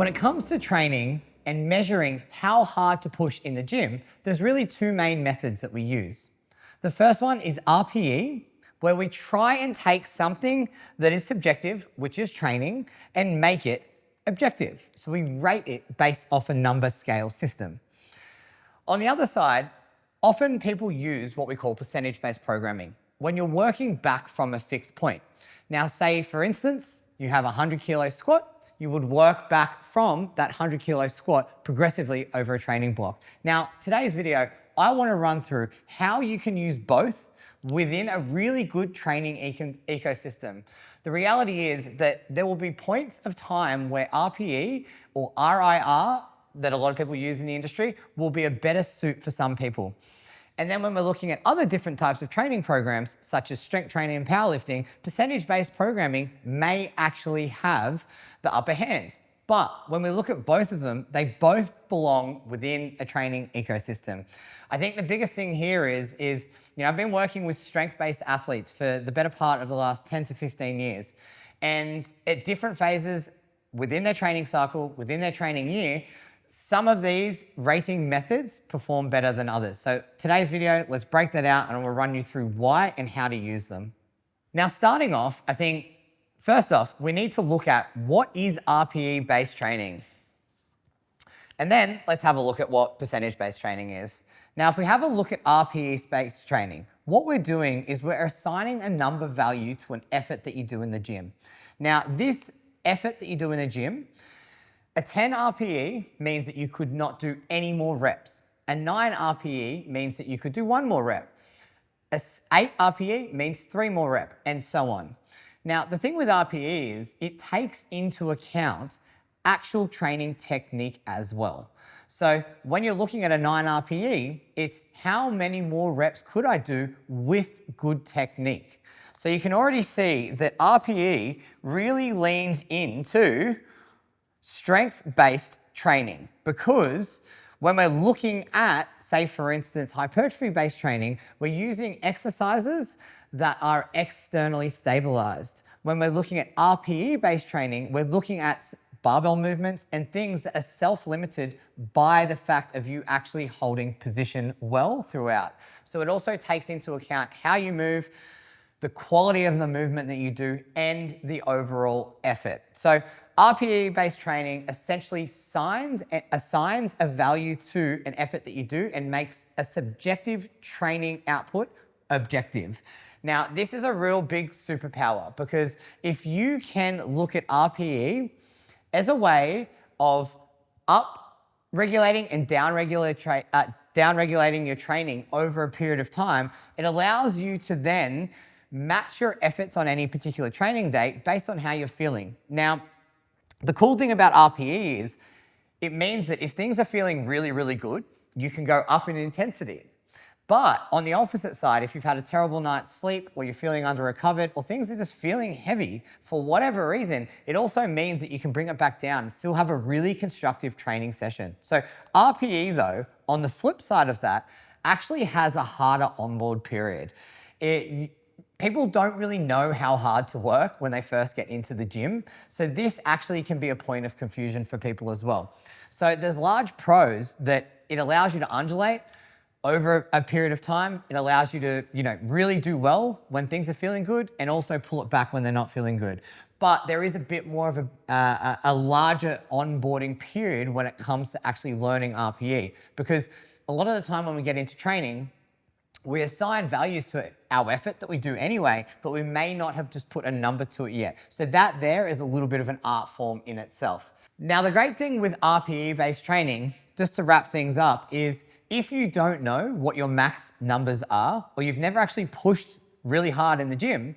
When it comes to training and measuring how hard to push in the gym, there's really two main methods that we use. The first one is RPE, where we try and take something that is subjective, which is training, and make it objective. So we rate it based off a number scale system. On the other side, often people use what we call percentage-based programming, when you're working back from a fixed point. Now, say for instance, you have a 100 kilo squat, you would work back from that 100 kilo squat progressively over a training block. Now, today's video, I want to run through how you can use both within a really good training ecosystem. The reality is that there will be points of time where RPE or RIR, that a lot of people use in the industry, will be a better suit for some people. And then when we're looking at other different types of training programs, such as strength training and powerlifting, percentage-based programming may actually have the upper hand. But when we look at both of them, they both belong within a training ecosystem. I think the biggest thing here is I've been working with strength-based athletes for the better part of the last 10 to 15 years. And at different phases within their training cycle, within their training year, some of these rating methods perform better than others. So today's video, let's break that out and we'll run you through why and how to use them. Now, starting off, I think, first off, we need to look at what is RPE-based training. And then let's have a look at what percentage-based training is. Now, if we have a look at RPE-based training, what we're doing is we're assigning a number value to an effort that you do in the gym. Now, this effort that you do in the gym, a 10 RPE means that you could not do any more reps. A 9 RPE means that you could do one more rep. A 8 RPE means 3 more rep, and so on. Now, the thing with RPE is it takes into account actual training technique as well. So when you're looking at a 9 RPE, it's how many more reps could I do with good technique? So you can already see that RPE really leans into strength-based training, because when we're looking at, say for instance, hypertrophy-based training, we're using exercises that are externally stabilized. When we're looking at RPE-based training, we're looking at barbell movements and things that are self-limited by the fact of you actually holding position well throughout. So it also takes into account how you move, the quality of the movement that you do, and the overall effort. So RPE-based training essentially assigns a value to an effort that you do and makes a subjective training output objective. Now, this is a real big superpower, because if you can look at RPE as a way of up-regulating and down-regulating your training over a period of time, it allows you to then match your efforts on any particular training day based on how you're feeling. Now, the cool thing about RPE is it means that if things are feeling really, really good, you can go up in intensity. But on the opposite side, if you've had a terrible night's sleep, or you're feeling under-recovered, or things are just feeling heavy for whatever reason, it also means that you can bring it back down and still have a really constructive training session. So RPE, though, on the flip side of that, actually has a harder onboard period. People don't really know how hard to work when they first get into the gym. So this actually can be a point of confusion for people as well. So there's large pros that it allows you to undulate over a period of time. It allows you to, really do well when things are feeling good, and also pull it back when they're not feeling good. But there is a bit more of a larger onboarding period when it comes to actually learning RPE, because a lot of the time when we get into training, we assign values to our effort that we do anyway, but we may not have just put a number to it yet. So that there is a little bit of an art form in itself. Now, the great thing with RPE-based training, just to wrap things up, is if you don't know what your max numbers are, or you've never actually pushed really hard in the gym,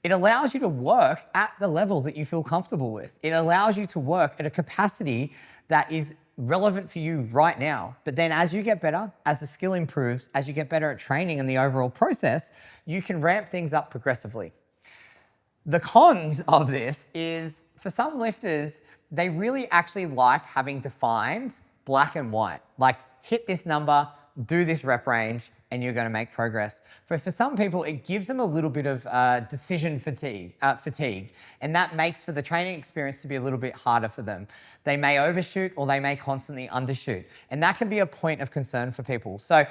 it allows you to work at the level that you feel comfortable with. It allows you to work at a capacity that is relevant for you right now. But then as you get better, as the skill improves, as you get better at training and the overall process, you can ramp things up progressively. The cons of this is, for some lifters, they really actually like having defined black and white, like hit this number, do this rep range, and you're going to make progress. For some people, it gives them a little bit of decision fatigue, and that makes for the training experience to be a little bit harder for them. They may overshoot or they may constantly undershoot, and that can be a point of concern for people. So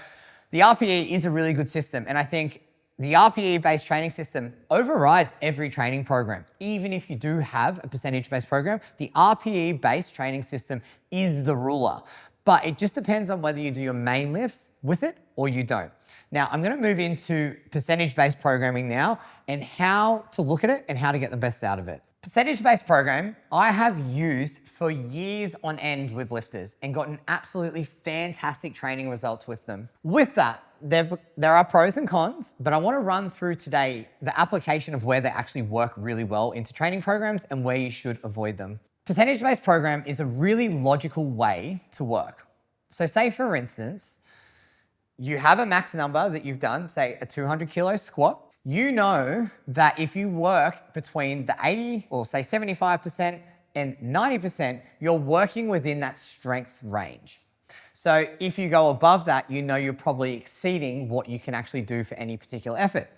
the RPE is a really good system, and I think the RPE-based training system overrides every training program. Even if you do have a percentage-based program, the RPE-based training system is the ruler. But it just depends on whether you do your main lifts with it or you don't. Now, I'm going to move into percentage-based programming now and how to look at it and how to get the best out of it. Percentage-based program, I have used for years on end with lifters and gotten absolutely fantastic training results with them. With that, there are pros and cons, but I want to run through today the application of where they actually work really well into training programs and where you should avoid them. Percentage-based program is a really logical way to work. So say for instance, you have a max number that you've done, say a 200 kilo squat. You know that if you work between the 80 or say 75% and 90%, you're working within that strength range. So if you go above that, you know you're probably exceeding what you can actually do for any particular effort.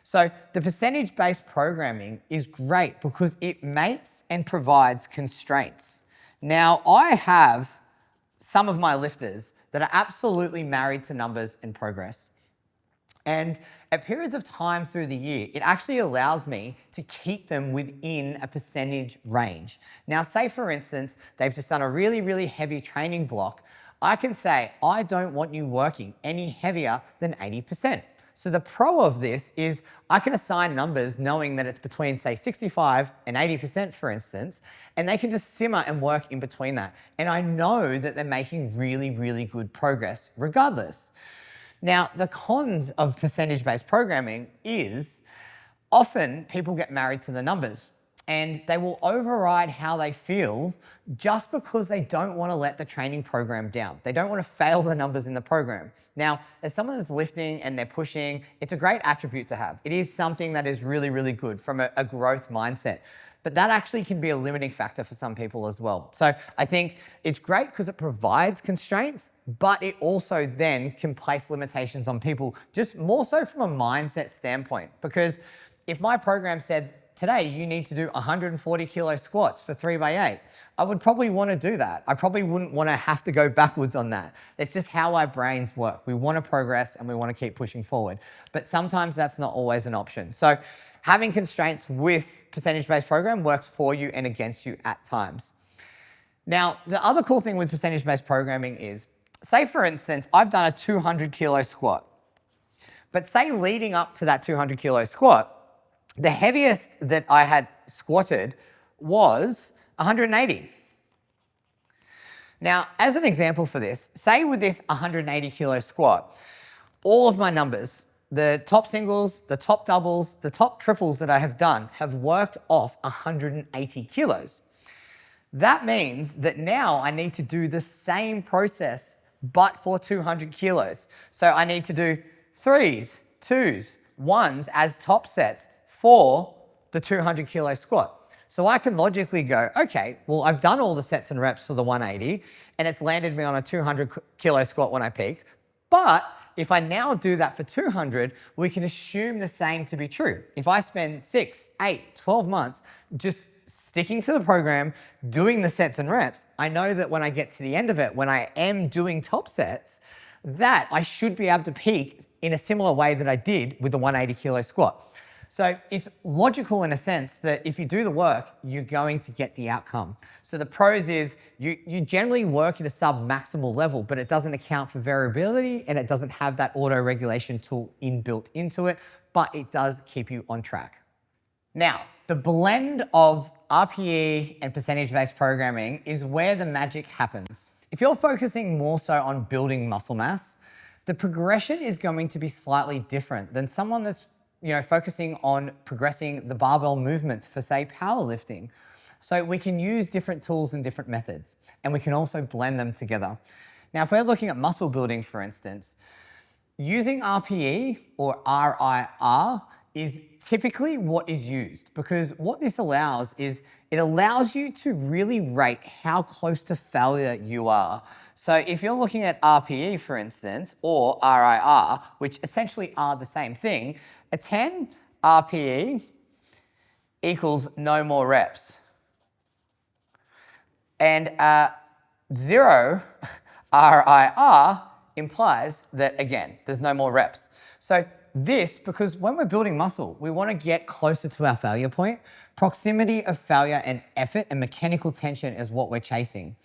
So the percentage-based programming is great because it makes and provides constraints. Now, I have some of my lifters that are absolutely married to numbers and progress. And at periods of time through the year, it actually allows me to keep them within a percentage range. Now, say for instance, they've just done a really, really heavy training block. I can say, I don't want you working any heavier than 80%. So the pro of this is I can assign numbers knowing that it's between say 65 and 80% for instance, and they can just simmer and work in between that. And I know that they're making really, really good progress regardless. Now, the cons of percentage-based programming is often people get married to the numbers and they will override how they feel just because they don't want to let the training program down. They don't want to fail the numbers in the program. Now, as someone that's lifting and they're pushing, it's a great attribute to have. It is something that is really, really good from a growth mindset. But that actually can be a limiting factor for some people as well. So I think it's great because it provides constraints, but it also then can place limitations on people just more so from a mindset standpoint. Because if my program said, today you need to do 140 kilo squats for 3x8, I would probably want to do that. I probably wouldn't want to have to go backwards on that. It's just how our brains work. We want to progress and we want to keep pushing forward. But sometimes that's not always an option. So having constraints with percentage-based program works for you and against you at times. Now, the other cool thing with percentage-based programming is, say for instance, I've done a 200 kilo squat, but say leading up to that 200 kilo squat, the heaviest that I had squatted was 180. Now, as an example for this, say with this 180 kilo squat, all of my numbers, the top singles, the top doubles, the top triples that I have done have worked off 180 kilos. That means that now I need to do the same process, but for 200 kilos. So I need to do 3s, 2s, 1s as top sets for the 200 kilo squat. So I can logically go, okay, well, I've done all the sets and reps for the 180 and it's landed me on a 200 kilo squat when I peaked. But if I now do that for 200, we can assume the same to be true. If I spend 6, 8, 12 months just sticking to the program, doing the sets and reps, I know that when I get to the end of it, when I am doing top sets, that I should be able to peak in a similar way that I did with the 180 kilo squat. So it's logical in a sense that if you do the work, you're going to get the outcome. So the pros is you generally work at a sub-maximal level, but it doesn't account for variability and it doesn't have that auto-regulation tool inbuilt into it, but it does keep you on track. Now, the blend of RPE and percentage-based programming is where the magic happens. If you're focusing more so on building muscle mass, the progression is going to be slightly different than someone that's focusing on progressing the barbell movements for, say, powerlifting. So we can use different tools and different methods, and we can also blend them together. Now, if we're looking at muscle building, for instance, using RPE or RIR is typically what is used, because what this allows is it allows you to really rate how close to failure you are. So if you're looking at RPE, for instance, or RIR, which essentially are the same thing, a 10 RPE equals no more reps. And 0 RIR implies that, again, there's no more reps. So this, because when we're building muscle, we want to get closer to our failure point. Proximity of failure and effort and mechanical tension is what we're chasing.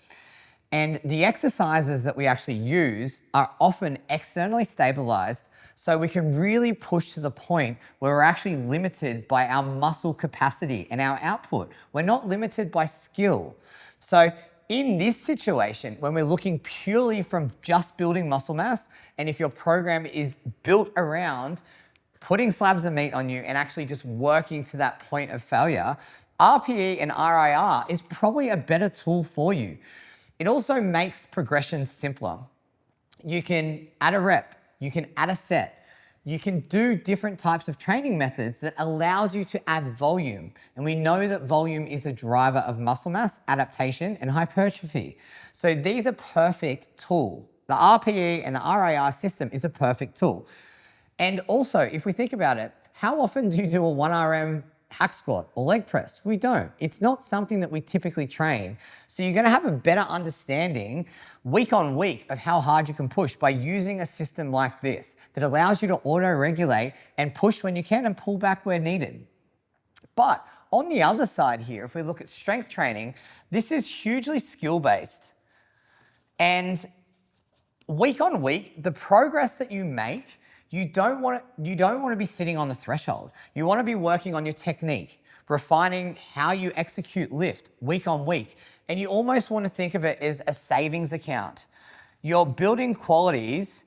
And the exercises that we actually use are often externally stabilized, so we can really push to the point where we're actually limited by our muscle capacity and our output. We're not limited by skill. So in this situation, when we're looking purely from just building muscle mass, and if your program is built around putting slabs of meat on you and actually just working to that point of failure, RPE and RIR is probably a better tool for you. It also makes progression simpler. You can add a rep, you can add a set, you can do different types of training methods that allows you to add volume. And we know that volume is a driver of muscle mass, adaptation, and hypertrophy. So these are perfect tools. The RPE and the RIR system is a perfect tool. And also, if we think about it, how often do you do a 1RM hack squat or leg press? We don't. It's not something that we typically train. So you're gonna have a better understanding week on week of how hard you can push by using a system like this that allows you to auto-regulate and push when you can and pull back where needed. But on the other side here, if we look at strength training, this is hugely skill-based. And week on week, the progress that you make, you don't want to be sitting on the threshold. You want to be working on your technique, refining how you execute lift week on week. And you almost want to think of it as a savings account. You're building qualities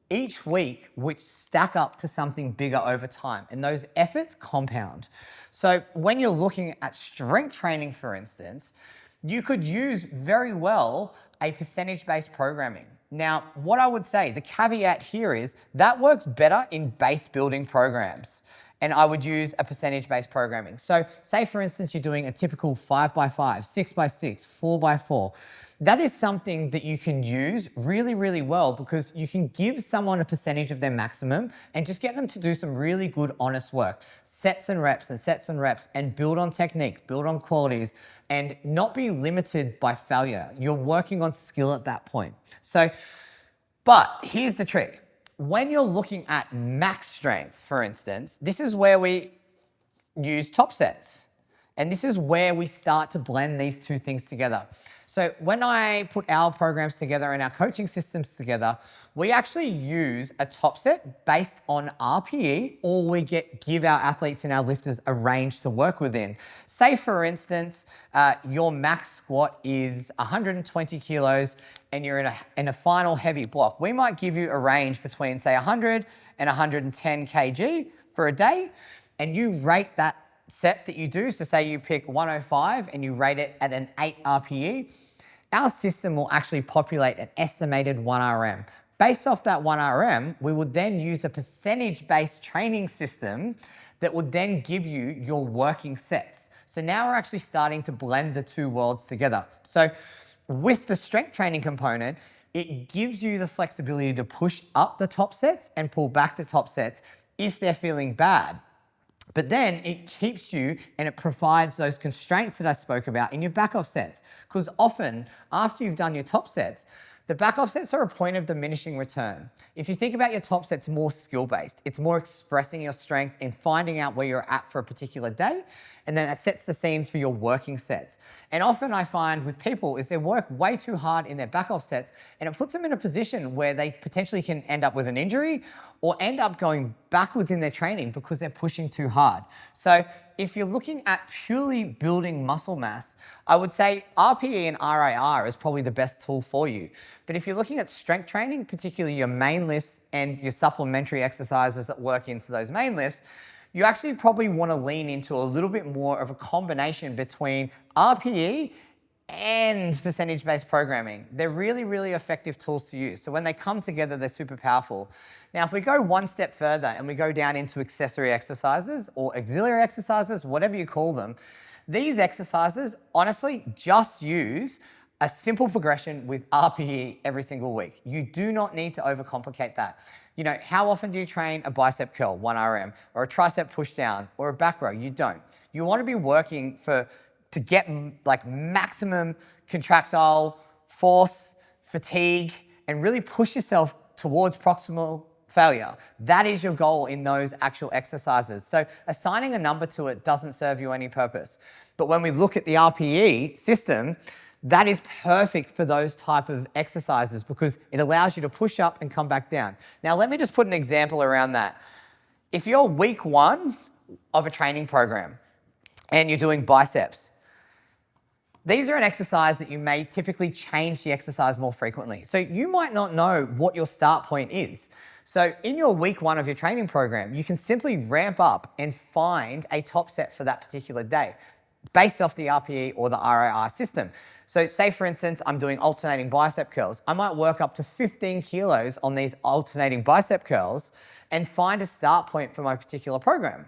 each week which stack up to something bigger over time, and those efforts compound. So when you're looking at strength training, for instance, you could use very well a percentage-based programming. Now, what I would say, the caveat here is that works better in base building programs. And I would use a percentage-based programming. So say, for instance, you're doing a typical 5x5, 6x6, 4x4. That is something that you can use really, really well, because you can give someone a percentage of their maximum and just get them to do some really good, honest work. Sets and reps and sets and reps, and build on technique, build on qualities, and not be limited by failure. You're working on skill at that point. So, but here's the trick. When you're looking at max strength, for instance, this is where we use top sets. And this is where we start to blend these two things together. So when I put our programs together and our coaching systems together, we actually use a top set based on RPE, or we give our athletes and our lifters a range to work within. Say, for instance, your max squat is 120 kilos and you're in a final heavy block. We might give you a range between, say, 100 and 110 kg for a day, and you rate that set that you do. So say you pick 105 and you rate it at an 8 RPE. Our system will actually populate an estimated 1 RM. Based off that 1 RM, we would then use a percentage-based training system that would then give you your working sets. So now we're actually starting to blend the two worlds together. So with the strength training component, it gives you the flexibility to push up the top sets and pull back the top sets if they're feeling bad. But then it keeps you and it provides those constraints that I spoke about in your back off sets. Because often after you've done your top sets, the back off sets are a point of diminishing return. If you think about your top sets more skill-based, it's more expressing your strength and finding out where you're at for a particular day, and then that sets the scene for your working sets. And often I find with people is they work way too hard in their back off sets, and it puts them in a position where they potentially can end up with an injury or end up going backwards in their training because they're pushing too hard. So if you're looking at purely building muscle mass, I would say RPE and RIR is probably the best tool for you. But if you're looking at strength training, particularly your main lifts and your supplementary exercises that work into those main lifts, you actually probably want to lean into a little bit more of a combination between RPE and percentage-based programming. They're really, really effective tools to use. So when they come together, they're super powerful. Now, if we go one step further and we go down into accessory exercises or auxiliary exercises, whatever you call them, these exercises, honestly, just use a simple progression with RPE every single week. You do not need to overcomplicate that. You know, how often do you train a bicep curl, 1 RM, or a tricep push down, or a back row? You don't. You want to be working to get like maximum contractile force, fatigue, and really push yourself towards proximal failure. That is your goal in those actual exercises. So assigning a number to it doesn't serve you any purpose. But when we look at the RPE system, that is perfect for those type of exercises because it allows you to push up and come back down. Now, let me just put an example around that. If you're week 1 of a training program and you're doing biceps, these are an exercise that you may typically change the exercise more frequently. So you might not know what your start point is. So in your week 1 of your training program, you can simply ramp up and find a top set for that particular day based off the RPE or the RIR system. So say for instance, I'm doing alternating bicep curls. I might work up to 15 kilos on these alternating bicep curls and find a start point for my particular program.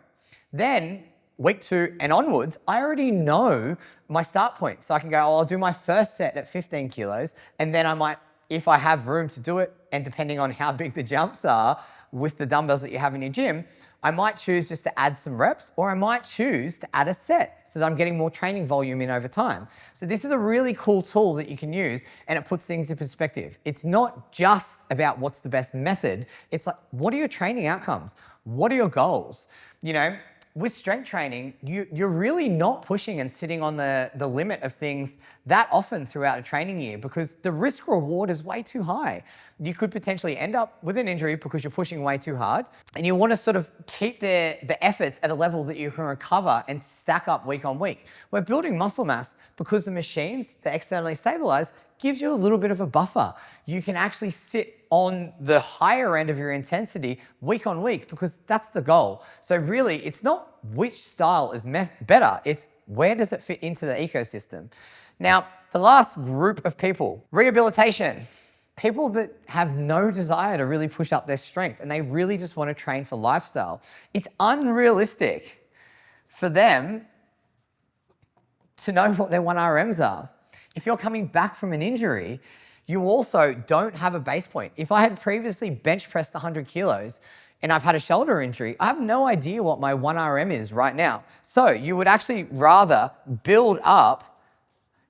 Then week 2 and onwards, I already know my start point. So I can go, oh, I'll do my first set at 15 kilos, and then I might, if I have room to do it, and depending on how big the jumps are with the dumbbells that you have in your gym, I might choose just to add some reps, or I might choose to add a set so that I'm getting more training volume in over time. So this is a really cool tool that you can use, and it puts things in perspective. It's not just about what's the best method. It's like, what are your training outcomes? What are your goals? You know, with strength training, you're really not pushing and sitting on the limit of things that often throughout a training year because the risk reward is way too high. You could potentially end up with an injury because you're pushing way too hard, and you want to sort of keep the efforts at a level that you can recover and stack up week on week. We're building muscle mass because the machines, they're externally stabilized, gives you a little bit of a buffer. You can actually sit on the higher end of your intensity week on week because that's the goal. So really, it's not which style is better, it's where does it fit into the ecosystem. Now, the last group of people, rehabilitation. People that have no desire to really push up their strength and they really just want to train for lifestyle. It's unrealistic for them to know what their 1 RMs are. If you're coming back from an injury, you also don't have a base point. If I had previously bench pressed 100 kilos and I've had a shoulder injury, I have no idea what my 1 RM is right now. So you would actually rather build up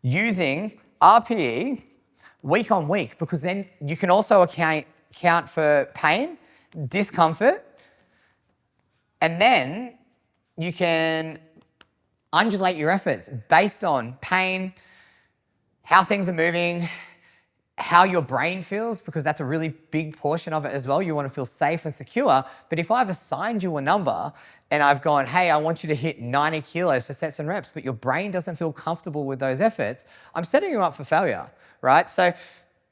using RPE week on week because then you can also account for pain, discomfort, and then you can undulate your efforts based on pain, how things are moving, how your brain feels, because that's a really big portion of it as well. You want to feel safe and secure. But if I've assigned you a number and I've gone, hey, I want you to hit 90 kilos for sets and reps, but your brain doesn't feel comfortable with those efforts, I'm setting you up for failure, right? So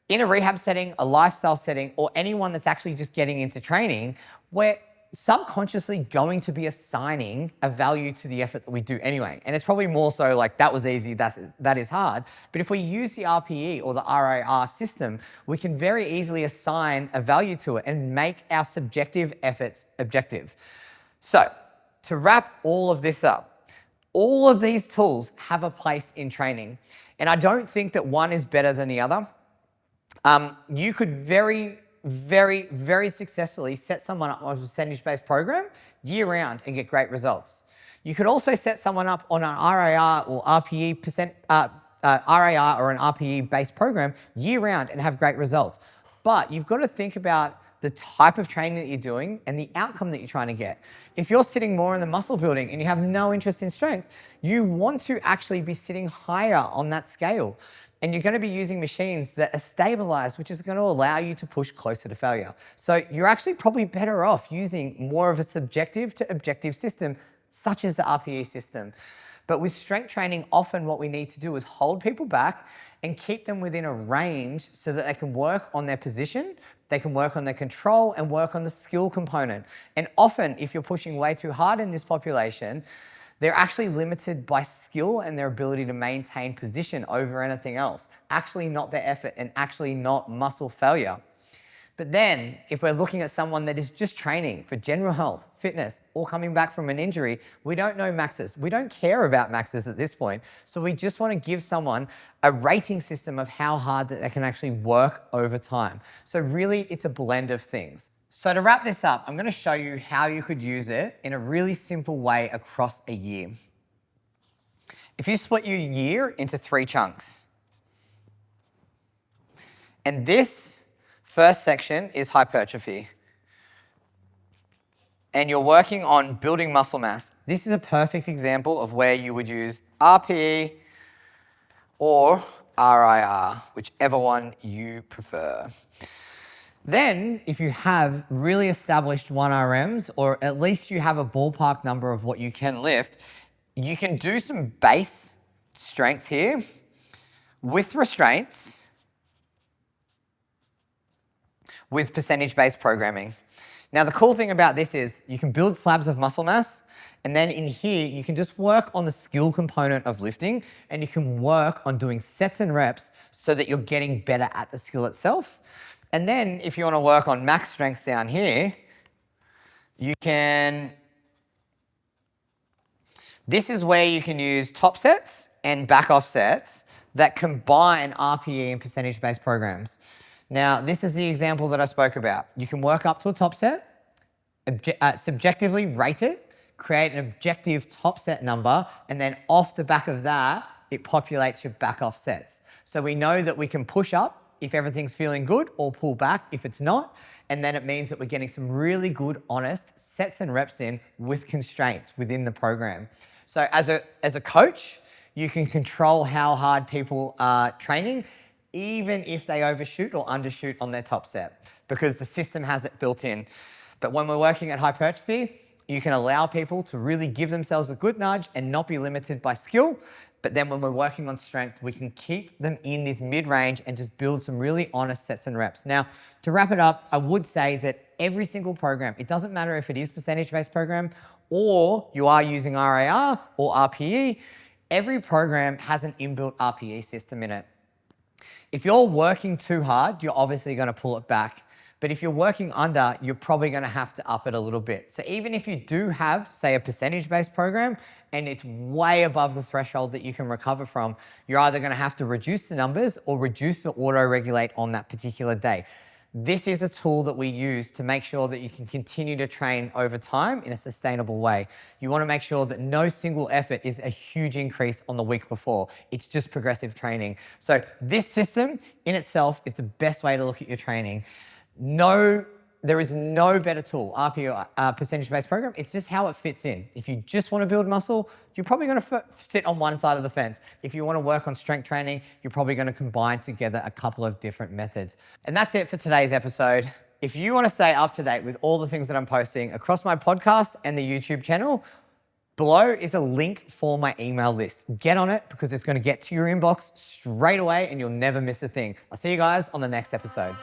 in a rehab setting, a lifestyle setting, or anyone that's actually just getting into training, we're subconsciously going to be assigning a value to the effort that we do anyway. And it's probably more so like, that was easy, that is hard. But if we use the RPE or the RIR system, we can very easily assign a value to it and make our subjective efforts objective. So to wrap all of this up, all of these tools have a place in training. And I don't think that one is better than the other. You could very successfully set someone up on a percentage-based program year round and get great results. You could also set someone up on an RIR or RPE RIR or an RPE-based program year round and have great results. But you've got to think about the type of training that you're doing and the outcome that you're trying to get. If you're sitting more in the muscle building and you have no interest in strength, you want to actually be sitting higher on that scale. And you're going to be using machines that are stabilized, which is going to allow you to push closer to failure. So you're actually probably better off using more of a subjective to objective system, such as the RPE system. But with strength training, often what we need to do is hold people back and keep them within a range so that they can work on their position, they can work on their control and work on the skill component. And often, if you're pushing way too hard in this population, They're actually limited by skill and their ability to maintain position over anything else. Actually not their effort and actually not muscle failure. But then, if we're looking at someone that is just training for general health, fitness, or coming back from an injury, we don't know maxes. We don't care about maxes at this point. So we just want to give someone a rating system of how hard that they can actually work over time. So really, it's a blend of things. So to wrap this up, I'm going to show you how you could use it in a really simple way across a year. If you split your year into 3 chunks, and this first section is hypertrophy. And you're working on building muscle mass. This is a perfect example of where you would use RPE or RIR, whichever one you prefer. Then, if you have really established 1RMs, or at least you have a ballpark number of what you can lift, you can do some base strength here with restraints, with percentage-based programming. Now, the cool thing about this is you can build slabs of muscle mass, and then in here, you can just work on the skill component of lifting, and you can work on doing sets and reps so that you're getting better at the skill itself. And then if you want to work on max strength down here, this is where you can use top sets and back off sets that combine RPE and percentage-based programs. Now, this is the example that I spoke about. You can work up to a top set, subjectively rate it, create an objective top set number, and then off the back of that, it populates your back off sets. So we know that we can push up if everything's feeling good, or pull back if it's not, and then it means that we're getting some really good, honest sets and reps in with constraints within the program. So as a coach, you can control how hard people are training, even if they overshoot or undershoot on their top set, because the system has it built in. But when we're working at hypertrophy, you can allow people to really give themselves a good nudge and not be limited by skill. But then when we're working on strength, we can keep them in this mid-range and just build some really honest sets and reps. Now, to wrap it up, I would say that every single program, it doesn't matter if it is percentage-based program or you are using RAR or RPE, every program has an inbuilt RPE system in it. If you're working too hard, you're obviously going to pull it back. But if you're working under, you're probably going to have to up it a little bit. So even if you do have, say, a percentage-based program and it's way above the threshold that you can recover from, you're either going to have to reduce the numbers or reduce the auto-regulate on that particular day. This is a tool that we use to make sure that you can continue to train over time in a sustainable way. You want to make sure that no single effort is a huge increase on the week before. It's just progressive training. So this system in itself is the best way to look at your training. There is no better tool, RPE or percentage-based program. It's just how it fits in. If you just want to build muscle, you're probably going to sit on one side of the fence. If you want to work on strength training, you're probably going to combine together a couple of different methods. And that's it for today's episode. If you want to stay up to date with all the things that I'm posting across my podcast and the YouTube channel, below is a link for my email list. Get on it because it's going to get to your inbox straight away and you'll never miss a thing. I'll see you guys on the next episode.